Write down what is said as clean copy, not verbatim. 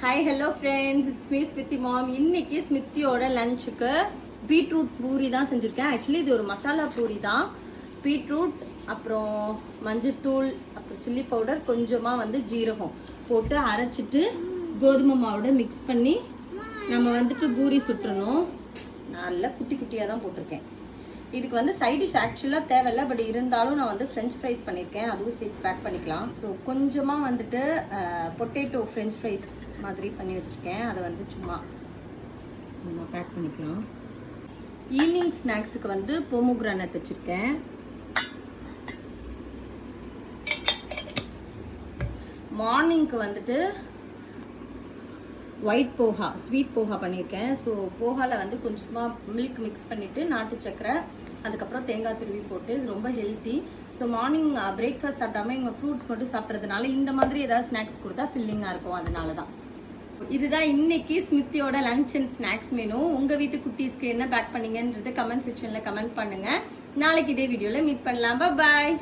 Hi hello friends, it's me Smithi mom. இன்னைக்கு ஸ்மித்தியோட லஞ்சுக்கு பீட்ரூட் பூரி தான் செஞ்சுருக்கேன். ஆக்சுவலி இது ஒரு மசாலா பூரி தான். பீட்ரூட், அப்புறம் மஞ்சத்தூள், அப்புறம் சில்லி பவுடர், கொஞ்சமாக ஜீரகம் போட்டு அரைச்சிட்டு கோதுமை மாவோட மிக்ஸ் பண்ணி நம்ம பூரி சுட்டுறணும். நல்லா குட்டி குட்டியாக தான் போட்டிருக்கேன். இதுக்கு சைட் டிஷ் ஆக்சுவலாக தேவையில்லை, பட் இருந்தாலும் நான் ஃப்ரெஞ்ச் ஃப்ரைஸ் பண்ணியிருக்கேன். அதுவும் சேர்த்து பேக் பண்ணிக்கலாம். ஸோ கொஞ்சமாக பொட்டேட்டோ ஃப்ரெஞ்ச் ஃப்ரைஸ் மாதிரி பண்ணி வச்சுருக்கேன். அதை சும்மா நம்ம பேக் பண்ணிக்கலாம். ஈவினிங் ஸ்நாக்ஸுக்கு பொமோகிரானட் வச்சுருக்கேன். மார்னிங்க்கு ஒயிட் போஹா, ஸ்வீட் போஹா பண்ணியிருக்கேன். ஸோ போஹாவில் கொஞ்சமாக மில்க் மிக்ஸ் பண்ணிவிட்டு நாட்டு சக்கரை, அதுக்கப்புறம் தேங்காய் துருவி போட்டு இது ரொம்ப ஹெல்த்தி. ஸோ மார்னிங் பிரேக்ஃபாஸ்ட் சாப்பிட்டாம இவங்க ஃப்ரூட்ஸ் மட்டும் சாப்பிட்றதுனால இந்த மாதிரி ஏதாவது ஸ்நாக்ஸ் கொடுத்தா ஃபில்லிங்காக இருக்கும். அதனால தான் இதுதான் இன்னைக்கு ஸ்மித்தியோட லஞ்ச் அண்ட் ஸ்நாக்ஸ் மெனு. உங்கள் வீட்டு குட்டீஸ்க்கு என்ன பேக் பண்ணீங்கன்றது கமெண்ட் செக்ஷனில் கமெண்ட் பண்ணுங்கள். நாளைக்கு இதே வீடியோவில் மீட் பண்ணலாம். பாய்.